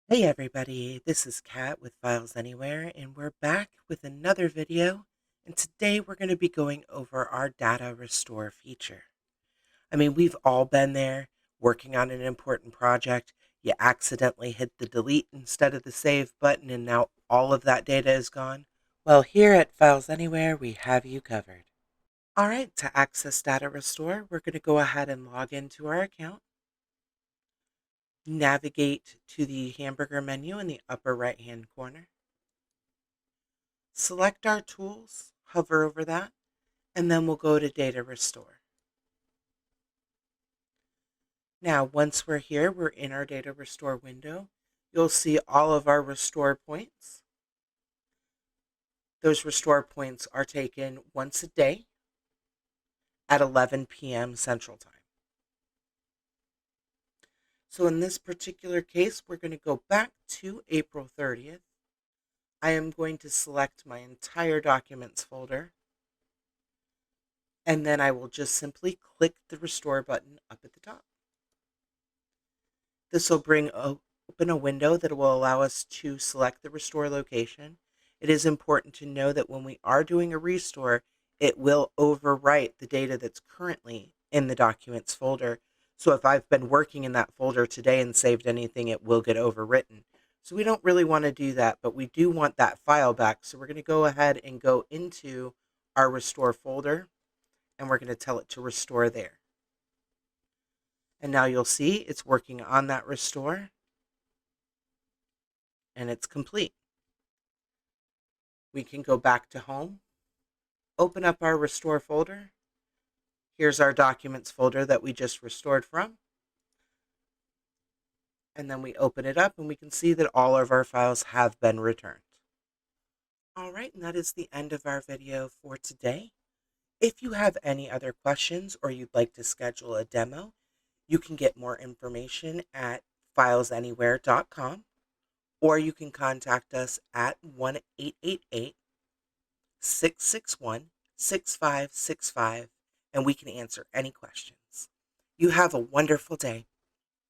Hey everybody, this is Kat with FilesAnywhere, and we're back with another video. And today we're going to be going over our data restore feature. We've all been there working on an important project. You accidentally hit the delete instead of the save button, and now all of that data is gone. Well, here at FilesAnywhere, we have you covered. All right, to access data restore, we're going to go ahead and log into our account. Navigate to the hamburger menu in the upper right-hand corner. Select our tools, hover over that, and then we'll go to Data Restore. Now, once we're here, we're in our Data Restore window. You'll see all of our restore points. Those restore points are taken once a day at 11 p.m. Central Time. So in this particular case, we're going to go back to April 30th. I am going to select my entire documents folder, and then I will just simply click the restore button up at the top. This will open a window that will allow us to select the restore location. It is important to know that when we are doing a restore, it will overwrite the data that's currently in the documents folder. So if I've been working in that folder today and saved anything, it will get overwritten. So we don't really want to do that, but we do want that file back. So we're going to go ahead and go into our restore folder, and we're going to tell it to restore there. And now you'll see it's working on that restore, and it's complete. We can go back to home, open up our restore folder. Here's our documents folder that we just restored from. And then we open it up and we can see that all of our files have been returned. All right, and that is the end of our video for today. If you have any other questions or you'd like to schedule a demo, you can get more information at FilesAnywhere.com, or you can contact us at 1-888-661-6565, and we can answer any questions. You have a wonderful day.